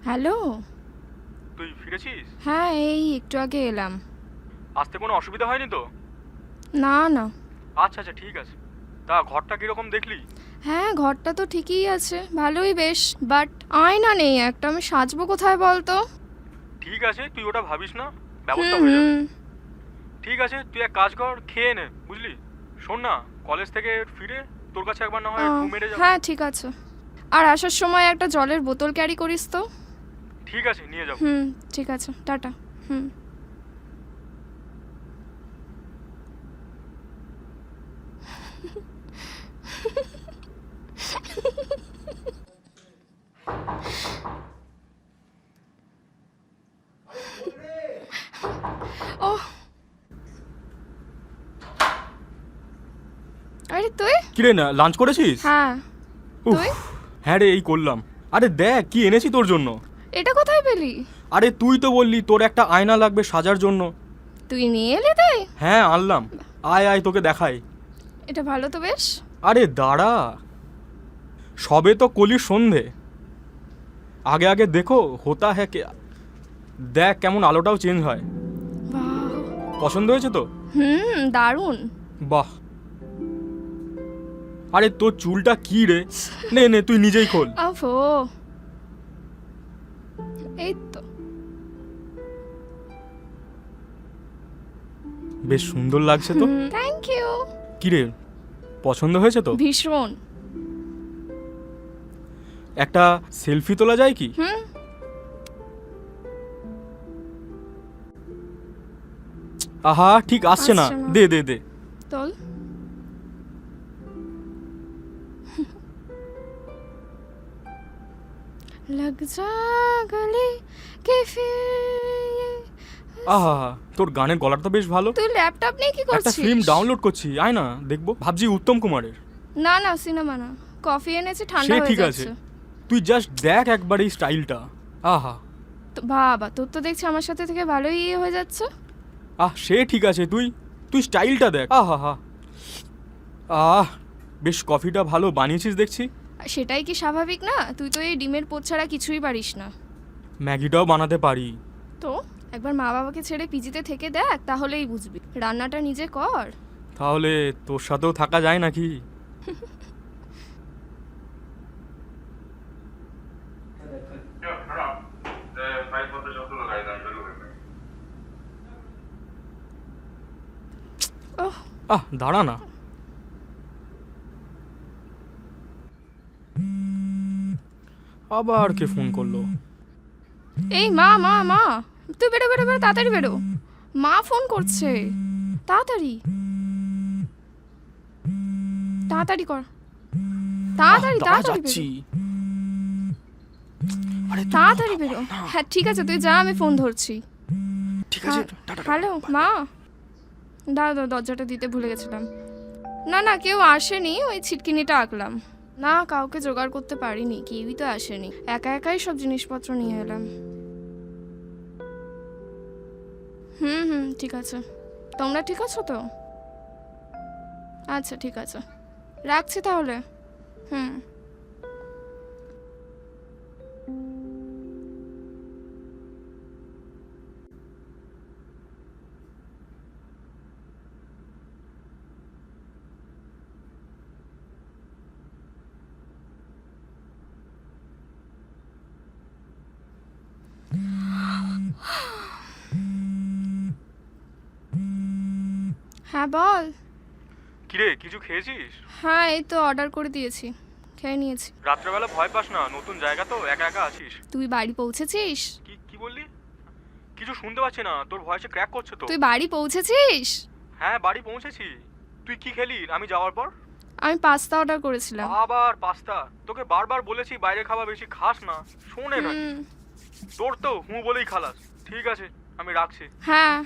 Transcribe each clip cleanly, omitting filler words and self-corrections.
Hello. তুই ফিরেছিস? হ্যাঁ, এই একটু আগে এলাম। আসতে কোনো অসুবিধা হয়নি তো? না না। আচ্ছা আচ্ছা, ঠিক আছে। তা ঘরটা কিরকম দেখলি? হ্যাঁ, ঘরটা তো ঠিকই আছে, ভালোই বেশ। বাট আয়না নেই একটা, আমি সাজবো কোথায় বলতো? ঠিক আছে, তুই ওটা ভাবিস না, ব্যবস্থা হুম হয়ে যাবে। হুম। ঠিক আছে, তুই এক কাজ কর, খেয়ে নে, বুঝলি? শোন না, কলেজ থেকে ফিরে তোর কাছে একবার না হয় ঢু মেরে যাবো। হ্যাঁ ঠিক আছে। আর আসার সময় একটা জলের বোতল ক্যারি করিস তো। ঠিক আছে, নিয়ে যাবো। হুম, ঠিক আছে, টাটা। হুম। ও, আরে তুই? কিরে, না লাঞ্চ করেছিস? হ্যাঁ। উফ, তুই? হ্যাঁ রে, এই করলাম। আরে দেখ কি এনেছি তোর জন্য। এটা কোথায় পেলি? আরে তুই তো বললি তোর একটা আয়না লাগবে সাজার জন্য। তুই নিয়ে এলি তাই? হ্যাঁ আনলাম। আয় আয়, তোকে দেখাই। এটা ভালো তো বেশ। আরে দাঁড়া, সবে তো কলির সন্ধে, আগে আগে দেখো হোতা হ্যাঁ কে। দেখ কেমন আলোটাও চেঞ্জ হয়। বাহ। পছন্দ হয়েছে তো? হুম, দারুণ। বাহ। আরে তোর চুলটা কি রে, নে নে তুই নিজেই খোল। আফো। এই তো। বেশ সুন্দর লাগছে তো। Thank you. কি রে, পছন্দ হয়েছে তো? ভীষণ। একটা সেলফি তোলা যায় কি? হুম। আহা, ঠিক আসছে না, আসছে না। দে দে দে। তোল। लग जा गले के फिर। আহা, তোর গানের গলাটা তো বেশ ভালো। তুই ল্যাপটপ নিয়ে কি একটা করছিস? ফিল্ম ডাউনলোড করছি, আয় না দেখবো। ভাবছি উত্তম কুমারের। না না, সিনেমা না, কফি এনেছি, ঠান্ডা সে হয়ে ঠিক আছে, যাচ্ছে। তুই জাস্ট দেখ একবার এই স্টাইলটা। আহা। তো বাবা, তোর তো দেখছি আমার সাথে থেকে ভালোই ইয়ে হয়ে যাচ্ছে। সে ঠিক আছে, তুই তুই স্টাইলটা দেখ। আহা হা। আহ, বেশ কফিটা ভালো বানিয়েছিস দেখছি। সেটাই কি স্বাভাবিক না? তুই তো এই ডিমের পোচ ছাড়া কিছুই পারিস না। ম্যাগিটাও বানাতে পারি। তো একবার মা বাবাকে ছেড়ে পিজিতে থেকে দেখ, তাহলেই বুঝবি। রান্নাটা নিজে কর। তাহলে তোর সাথেও থাকা যায় নাকি? ওহ। দাঁড়া না। আবার কে ফোন করলো? এই মা মা মা, তুই বেরো বেরো বেরো, তাড়াতাড়ি বেরো। মা ফোন করছে, তাড়াতাড়ি তাড়াতাড়ি কর, তাড়াতাড়ি দাঁড়া, তাড়াতাড়ি যাচ্ছি। বেরো, আরে তাড়াতাড়ি বেরো। হ্যাঁ ঠিক আছে, তুই যা, আমি ফোন ধরছি। ঠিক আছে, টাটা। হ্যালো মা। দাঁড়া দাঁড়া, দরজাটা দিতে ভুলে গেছিলাম। না না, কেউ আসেনি, ওই ছিটকিনিটা আঁকলাম। না, কাউকে জোগাড় করতে পারিনি, কেউই তো আসেনি, একা একাই সব জিনিসপত্র নিয়ে এলাম। হুম হুম, ঠিক আছে। তোমরা ঠিক আছো তো? আচ্ছা ঠিক আছে, রাখছি তাহলে। হুম। হ্যাঁ বল। কিরে, কিছু খেয়েছিস? হ্যাঁ, এই তো অর্ডার করে দিয়েছি, খেয়ে নিয়েছি। রাত্রেবেলা ভয় পাস না, নতুন জায়গা তো, একা একা আছিস। তুই বাড়ি পৌঁছেছিস? কি কি বললি? কিছু শুনতে পাচ্ছি না, তোর ভয়েসে ক্র্যাক করছে তো। তুই বাড়ি পৌঁছেছিস? হ্যাঁ, বাড়ি পৌঁছেছি। তুই কি খেলি আমি যাওয়ার পর? আমি পাস্তা অর্ডার করেছিলাম। আবার পাস্তা? তোকে বারবার বলেছি বাইরে খাবার বেশি খাস না, শোনে না। হুম। তোর তো বলেই খালাস। ঠিক আছে, আমি রাখছি। হ্যাঁ।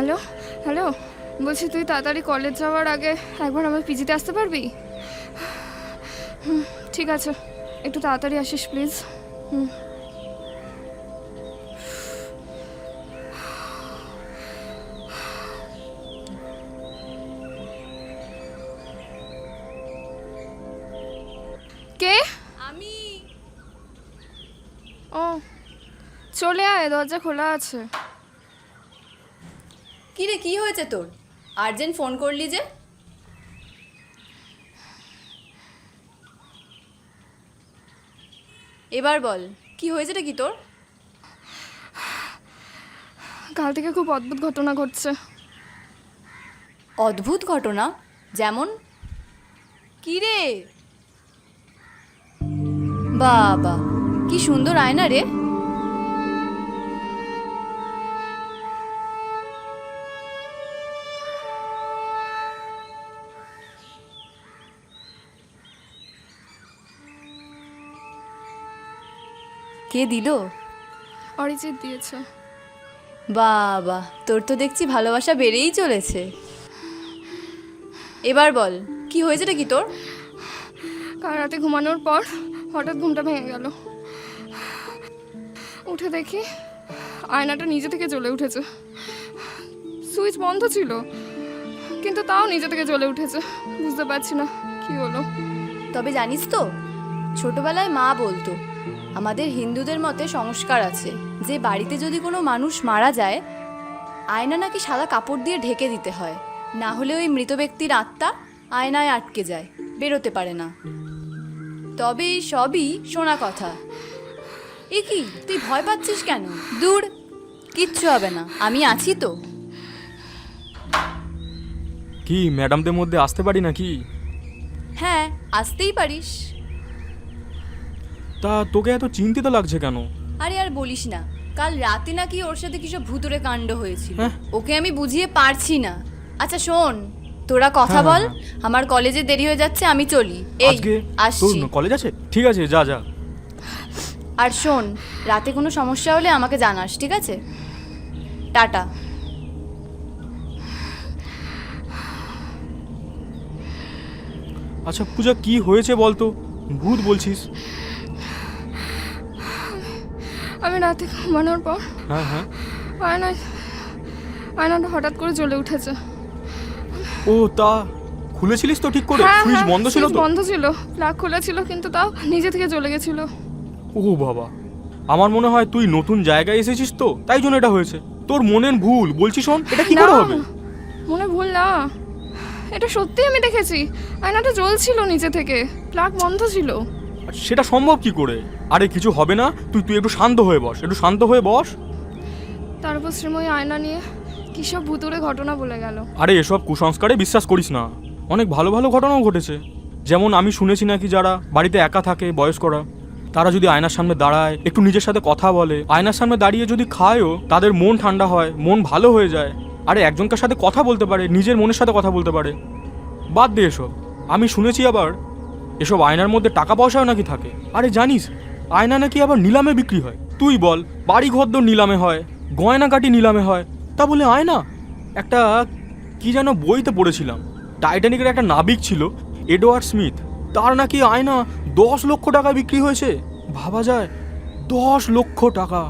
হ্যালো হ্যালো, বলছি তুই তাড়াতাড়ি কলেজ যাওয়ার আগে একবার আমার পিজিতে আসতে পারবি? ঠিক আছে, একটু তাড়াতাড়ি আসিস প্লিজ। কে? আমি। ও, চলে আয়, দরজা খোলা আছে। কি রে, কি হয়েছে তোর? আর্জেন্ট ফোন করলি যে? এবার বল, কি হয়েছে রে কি তোর? কাল থেকে খুব অদ্ভুত ঘটনা ঘটছে। অদ্ভুত ঘটনা? যেমন? কি রে? বাবা, কি সুন্দর আয়না রে। কে দিল? অরিজিৎ দিয়েছে। বাবা, তোর তো দেখছি ভালোবাসা বেড়েই চলেছে। এবার বল, কি হয়েছে রে কি তোর? কাল রাতে ঘুমানোর পর হঠাৎ ঘুমটা ভেঙে গেল। উঠে দেখি আয়নাটা নিজে থেকে জ্বলে উঠেছে। সুইচ বন্ধ ছিল, কিন্তু তাও নিজে থেকে জ্বলে উঠেছে। বুঝতে পারছি না কি হলো। তবে জানিস তো, ছোটবেলায় মা বলতো আমাদের হিন্দুদের মতে সংস্কার আছে যে বাড়িতে যদি কোনো মানুষ মারা যায়, আয়না নাকি সাদা কাপড় দিয়ে ঢেকে দিতে হয়, না হলে ওই মৃত ব্যক্তির আত্মা আয়নায় আটকে যায়, বেরোতে পারে না। তবে এই সবই শোনা কথা। এ কি, তুই ভয় পাচ্ছিস কেন? দূর, কিচ্ছু হবে না, আমি আছি তো। কি ম্যাডামদের মধ্যে আসতে পারি নাকি? হ্যাঁ, আসতেই পারিস। তা তোকে এত চিন্তিত লাগছে কেন? আরে আর বলিস না, কাল রাতে নাকি ওর সাথে কিসব ভুতুরে কাণ্ড হয়েছিল। হ্যাঁ? ওকে আমি বুঝিয়ে পারছি না। আচ্ছা শোন, তোরা কথা হ্যাঁ, বল। হ্যাঁ। আমার কলেজে দেরি হয়ে যাচ্ছে, আমি চলি। এই আজকে আসছি। তোর কলেজ আছে? ঠিক আছে, যা যা। আর শোন, রাতে কোনো সমস্যা হলে আমাকে জানাস, ঠিক আছে? টাটা। আচ্ছা পূজা, কি হয়েছে বলতো? ভূত বলছিস? আমি রাতে ঘুমানোর পর হ্যাঁ হ্যাঁ। আয়নাটা হঠাৎ করে জ্বলে উঠেছে। ও, তা খুলেছিলিস তো ঠিক করে? হ্যাঁ, সুইচ হ্যাঁ, বন্ধ ছিল সুইচ তো? বন্ধ ছিল, প্লাগ খোলা ছিল, কিন্তু তাও নিজে থেকে জ্বলে গেছিল। ও বাবা, আমার মনে হয় তুই নতুন জায়গায় এসেছিস তো, তাই জন্য এটা হয়েছে। তোর মনের ভুল বলছি, শোন, এটা কি করে হবে? মনে ভুল না, এটা সত্যি আমি দেখেছি। আয়নাটা জ্বলছিল নিজে থেকে, প্লাগ বন্ধ ছিল। আর সেটা সম্ভব কি করে? আরে কিছু হবে না, তুই তুই একটু শান্ত হয়ে বস, একটু শান্ত হয়ে বস। তারপর শ্রীময়ী আয়না নিয়ে কী সব ভুতুরে ঘটনা বলে গেল। আরে এসব কুসংস্কারে বিশ্বাস করিস না, অনেক ভালো ভালো ঘটনাও ঘটেছে। যেমন আমি শুনেছি নাকি যারা বাড়িতে একা থাকে, বয়স্করা, তারা যদি আয়নার সামনে দাঁড়ায়, একটু নিজের সাথে কথা বলে, আয়নার সামনে দাঁড়িয়ে যদি খায়ও, তাদের মন ঠান্ডা হয়, মন ভালো হয়ে যায়। আরে একজনকার সাথে কথা বলতে পারে, নিজের মনের সাথে কথা বলতে পারে। বাদ দে এসব। আমি শুনেছি আবার এসব আয়নার মধ্যে টাকা পয়সাও নাকি থাকে। আরে জানিস, আয়না নাকি আবার নিলামে বিক্রি হয়। তুই বল, বাড়ি ঘরদোর নিলামে হয়, গয়নাকাটি নিলামে হয়, তা বলে আয়না? একটা কি যেন বইতে পড়েছিলাম, টাইটানিকের একটা নাবিক ছিল এডওয়ার্ড স্মিথ, তার নাকি আয়না 10 লক্ষ টাকা বিক্রি হয়েছে। ভাবা যায়, 10 লক্ষ টাকা।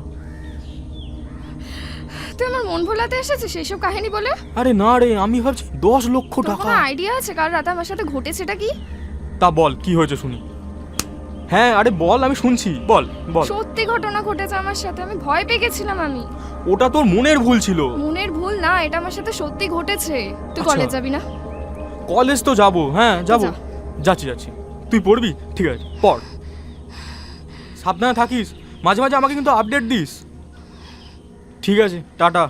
তুই আমার মন ভোলাতে এসেছিস সেইসব কাহিনী বলে? আরে না রে, আমি ভাবছি 10 লক্ষ তোর টাকা। কোনো আইডিয়া আছে কাল রাতে আমার সাথে ঘটেছেটা কি? তা বল, কি হয়েছে শুনি। হ্যাঁ, আরে বল, আমি শুনছি, বল বল। সত্যি ঘটনা ঘটেছে আমার সাথে, আমি ভয় পেয়ে গেছিলাম। আমি ওটা তোর মনের ভুল ছিল। মনের ভুল না, এটা আমার সাথে সত্যি ঘটেছে। তুই আচ্ছা। কলেজ যাবি না? কলেজ তো যাবো, হ্যাঁ যাবো। যা। যাচ্ছি যাচ্ছি। তুই পড়বি? ঠিক আছে, পড়। সাবধানে থাকিস, মাঝে মাঝে আমাকে কিন্তু আপডেট দিস। ঠিক আছে, টাটা।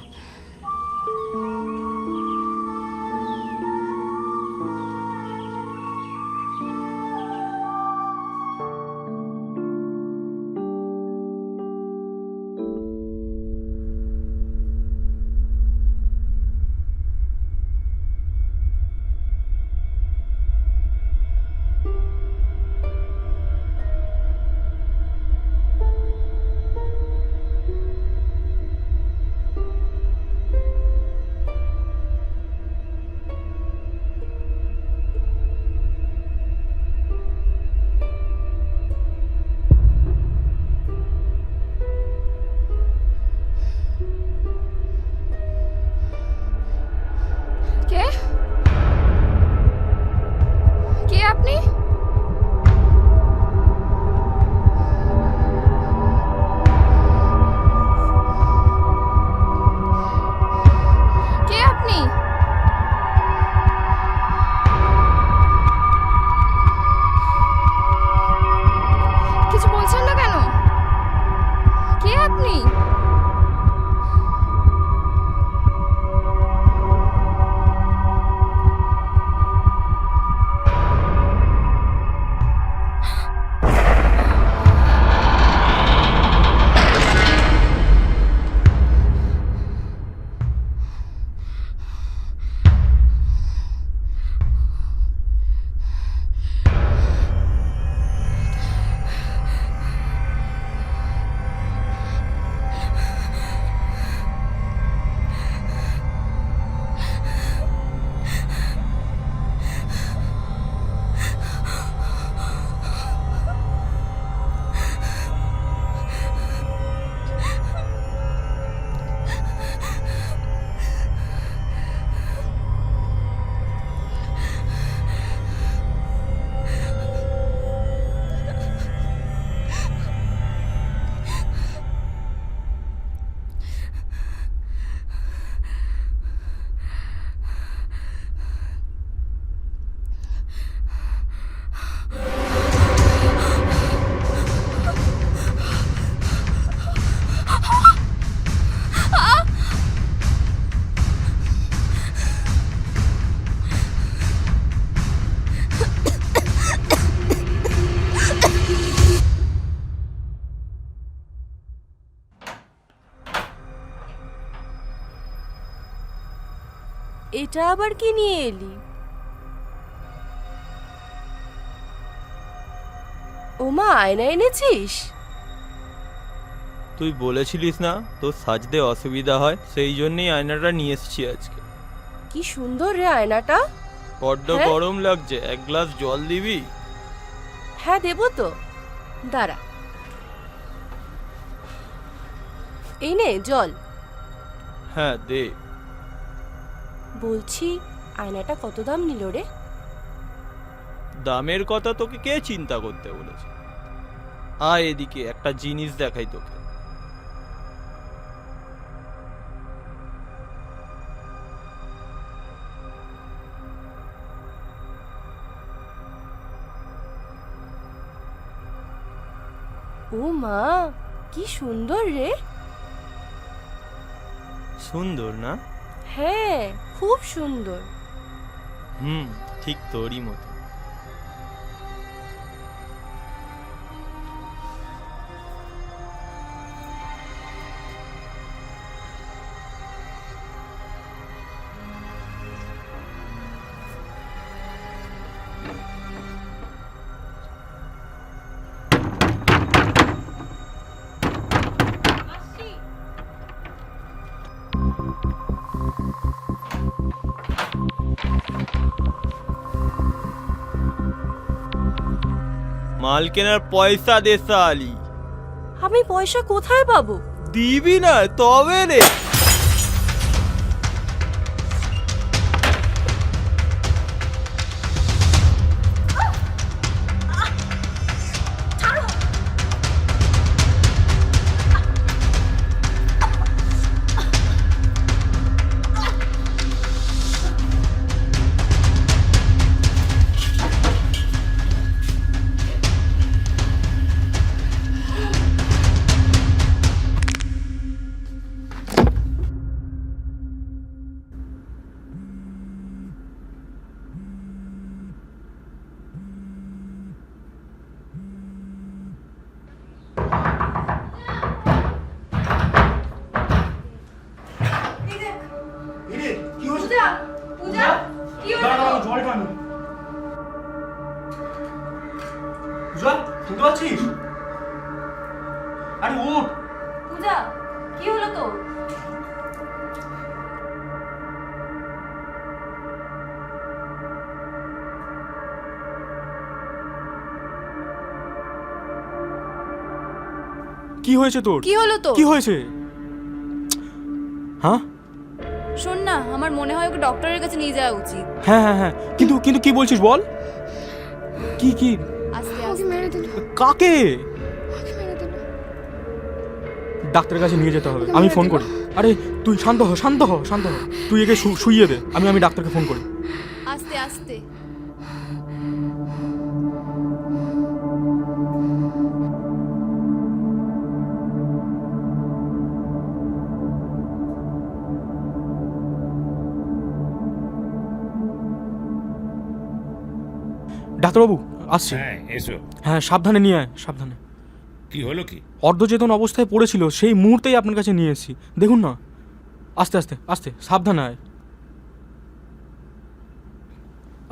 এটা আবার কি নিয়ে এলি? ওমা, আয়না এনেছিস? তুই বলেছিলিস না তোর সাজতে অসুবিধা হয়, সেই জন্যই আয়নাটা নিয়ে এসেছি আজকে। কি সুন্দর রে আয়নাটা। বড্ড হ্যাঁ? গরম লাগছে, এক গ্লাস জল দিবি? হ্যাঁ দেবো তো, দাঁড়া। এই নে জল। হ্যাঁ দে। বলছি, আয়নাটা কত দাম নিল রে? দামের কথা তোকে কে চিন্তা করতে বলেছে? আয় এদিকে, একটা জিনিস দেখাই তোকে। ও মা, কি সুন্দর রে। সুন্দর না? হ্যাঁ, খুব সুন্দর। ঠিক তোরই মতো। মাল কেনার পয়সা দে সালি। আমি পয়সা কোথায় পাবো? দিবি না তবে রে। শুনতে পাচ্ছিস? আরে উঠ। পূজা, কি হলো তো? কি হয়েছে তোর? কি হলো তো? কি হয়েছে? হ্যাঁ শোন না, আমার মনে হয় ওকে ডক্টরের কাছে নিয়ে যাওয়া উচিত। হ্যাঁ হ্যাঁ হ্যাঁ, কিন্তু কিন্তু কি বলছিস বল? কি কি? আস্তে ওকে আস্তে। মেরে দিল, কাকে? ওকে মেরে দিল। ডাক্তারের কাছে নিয়ে যেতে হবে, ওকে আমি মেরে ফোন দিল। করি। আরে তুই শান্ত হ, শান্ত হ, শান্ত হ। তুই একে শুইয়ে দে, আমি ডাক্তারকে ফোন করি। আস্তে আস্তে। ডাক্তারবাবু আসছি। হ্যাঁ এসো। হ্যাঁ সাবধানে নিয়ে আয়, সাবধানে। কি হলো কি? অর্ধচেতন অবস্থায় পড়েছিল, সেই মুহূর্তেই আপনার কাছে নিয়ে এসেছি। দেখুন না, আস্তে আস্তে আস্তে, সাবধানে আয়।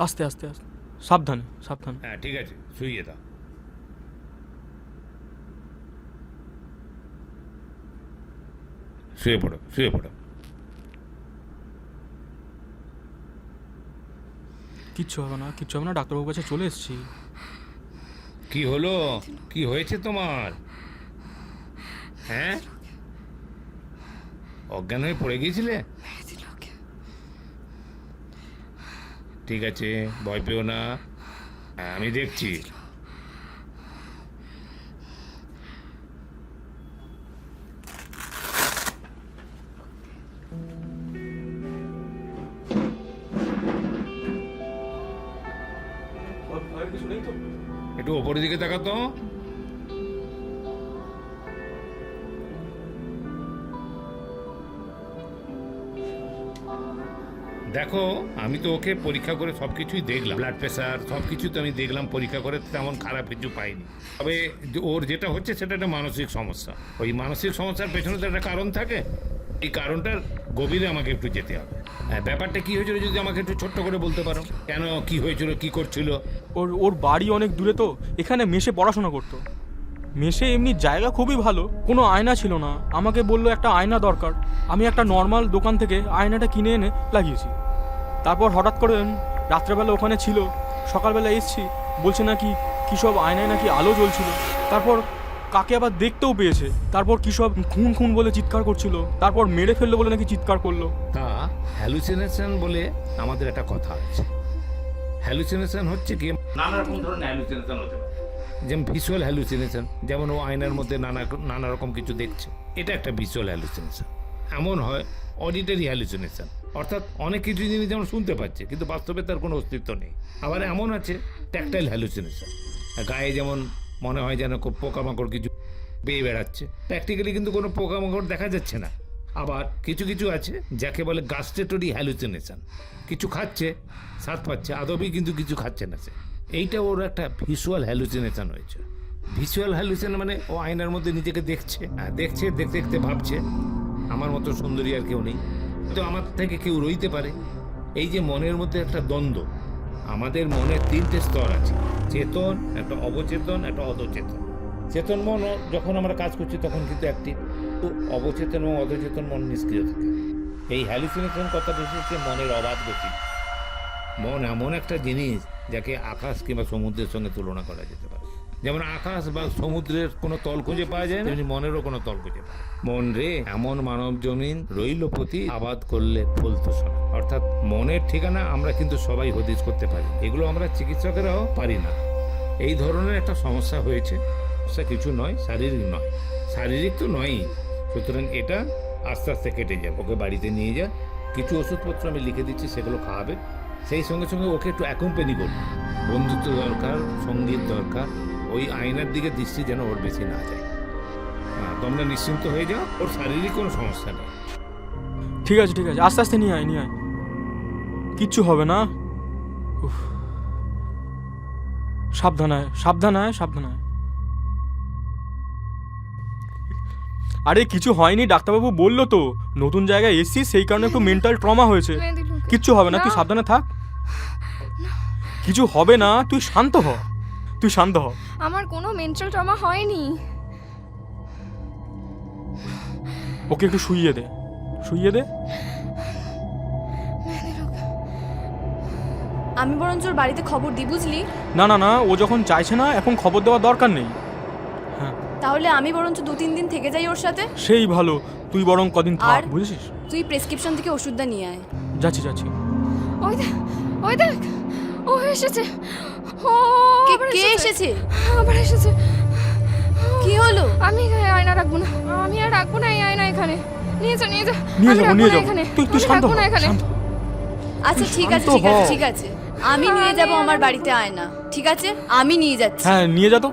আস্তে আস্তে আস্তে, সাবধানে সাবধানে। হ্যাঁ ঠিক আছে, শুইয়ে দাও। শুয়ে পড়ো, শুয়ে পড়ো। কিচ্ছু হবে না, কিচ্ছু হবে না, ডাক্তারবাবুর কাছে চলে এসেছি। কি হলো? কি হয়েছে তোমার? হ্যাঁ, অজ্ঞান হয়ে পড়ে গিয়েছিলে? মেরে দিল ওকে। ঠিক আছে, ভয় পেও না, হ্যাঁ, আমি দেখছি। একটু ওপরের দিকে তাকাতো। দেখো, আমি তো ওকে পরীক্ষা করে সব কিছুই দেখলাম, ব্লাড প্রেশার সব কিছু তো আমি দেখলাম পরীক্ষা করে, তেমন খারাপ কিছু পাইনি। তবে ওর যেটা হচ্ছে সেটা একটা মানসিক সমস্যা। ওই মানসিক সমস্যার পেছনে তো একটা কারণ থাকে। এই কারণটার গভীরে আমাকে একটু যেতে হবে। হ্যাঁ, ব্যাপারটা কি হয়েছিল যদি আমাকে একটু ছোট্ট করে বলতে পারো, কেন কি হয়েছিল, কি করছিল? ওর বাড়ি অনেক দূরে তো, এখানে মেসে পড়াশোনা করতো। মেসে এমনি জায়গা খুবই ভালো, কোনো আয়না ছিল না। আমাকে বললো একটা আয়না দরকার। আমি একটা নর্মাল দোকান থেকে আয়নাটা কিনে এনে লাগিয়েছি। তারপর হঠাৎ করে রাত্রেবেলা ওখানে ছিল, সকালবেলা এসছি, বলছে নাকি কী সব আয়নায় নাকি আলো জ্বলছিল। তারপর কাকে আবার দেখতেও পেয়েছে। তারপর কী সব খুন খুন বলে চিৎকার করছিল। তারপর মেরে ফেললো বলে নাকি চিৎকার করলো। তা হ্যালুসিনেশন বলে আমাদের একটা কথা আছে। হ্যালুসিনেশন হচ্ছে কি, নানা রকম ধরনের হ্যালুসিনেশন হতে পারে। যেমন ভিজুয়াল হ্যালুসিনেশন, যেমন ও আয়নার মধ্যে নানা রকম কিছু দেখছে, এটা একটা ভিজুয়াল হ্যালুসিনেশন। এমন হয় অডিটরি হ্যালুসিনেশন, অর্থাৎ অনেক কিছু জিনিস যেমন শুনতে পাচ্ছে কিন্তু বাস্তবে তার কোনো অস্তিত্ব নেই। আবার এমন আছে ট্যাকটাইল হ্যালুসিনেশন, গায়ে যেমন মনে হয় যেন খুব পোকামাকড় কিছু পেয়ে বেড়াচ্ছে, প্র্যাকটিক্যালি কিন্তু কোনো পোকামাকড় দেখা যাচ্ছে না। আবার কিছু কিছু আছে যাকে বলে গাস্টেটরি হ্যালুসিনেশন, কিছু খাচ্ছে, স্বাদ পাচ্ছে, আদবেই কিন্তু কিছু খাচ্ছে না সে। এইটা ওর একটা ভিজুয়াল হ্যালুসিনেশন হয়েছে। ভিজুয়াল হ্যালুসিনেশন মানে ও আয়নার মধ্যে নিজেকে দেখছে, দেখছে, দেখতে দেখতে ভাবছে আমার মতো সুন্দরী আর কেউ নেই, তো আমার থেকে কেউ রইতে পারে। এই যে মনের মধ্যে একটা দ্বন্দ্ব, আমাদের মনের 3টে স্তর আছে, চেতন, একটা অবচেতন, একটা অধচেতন। চেতন মন যখন আমরা কাজ করছি তখন কিন্তু অ্যাক্টিভ, তো অবচেতন এবং অধচেতন মন নিষ্ক্রিয় থাকে। এই হ্যালুসিনেশন কথাটা এসেছে মনের অবাধ গতি। মন এমন একটা জিনিস যাকে আকাশ কিংবা সমুদ্রের সঙ্গে তুলনা করা যেতে পারে। যেমন আকাশ বা সমুদ্রের কোনো তল খুঁজে পাওয়া যায় না, তেমনি মনেরও কোনো তল খুঁজে পায়। মন রে এমন মানব জমিন রইল পতি, আবাদ করলে ফলতো শোনা। অর্থাৎ মনের ঠিকানা আমরা কিন্তু সবাই হদিস করতে পারি, এগুলো আমরা চিকিৎসকেরাও পারি না। এই ধরনের একটা সমস্যা হয়েছে। সমস্যা কিছু নয়, শারীরিক নয়, শারীরিক তো নয়ই। সুতরাং এটা আস্তে আস্তে কেটে যাবে। ওকে বাড়িতে নিয়ে যা, কিছু ওষুধপত্র আমি লিখে দিচ্ছি, সেগুলো খাওয়াবে। সেই সঙ্গে সঙ্গে ওকে একটু অ্যাকম্পানি করবে, বন্ধুত্ব দরকার, সঙ্গীত দরকার। ওই আয়নার দিকে দৃষ্টি যেন ওর বেশি না যায়। হ্যাঁ, তোমরা নিশ্চিন্ত হয়ে যাও, ওর শারীরিক কোনো সমস্যা নেই। ঠিক আছে ঠিক আছে, আস্তে আস্তে নিয়ে আয়, কিচ্ছু হবে না। উফ। সাবধান। আরে কিছু হয়নি, ডাক্তারবাবু বললো তো নতুন জায়গায় এসছিস, সেই কারণে একটু মেন্টাল ট্রমা হয়েছে। কিচ্ছু হবে না, তুই সাবধানে থাক। কিছু হবে না, তুই শান্ত হ। আমার কোনো মেন্টাল ট্রমা হয়নি। ওকে একটু শুইয়ে দে। আমি বরঞ্চ ওর বাড়িতে খবর দিই, বুঝলি? না, ও যখন চাইছে না এখন খবর দেওয়ার দরকার নেই। হ্যাঁ, তাহলে আমি বরঞ্চ 2-3 দিন থেকে যাই ওর সাথে। সেই ভালো, তুই বরং কদিন থাক, আর? বুঝেছিস? তুই প্রেসক্রিপশন থেকে ওষুধটা নিয়ে আয়। যাচ্ছি। ওই দেখ ও এসেছে। কে এসেছে? আবার এসেছে। কি হলো? আমি আয়না রাখবো না, এই আয়না এখানে নিয়ে যা। নিয়ে আমি যাবো রাখবো না এখানে। আচ্ছা তুই শান্ত হ। আচ্ছা ঠিক আছে, শান্ত হ। ঠিক আছে। আমি নিয়ে যাব আমার বাড়িতে আয়না, ঠিক আছে? আমি নিয়ে যাচ্ছি। হ্যাঁ নিয়ে যা তো।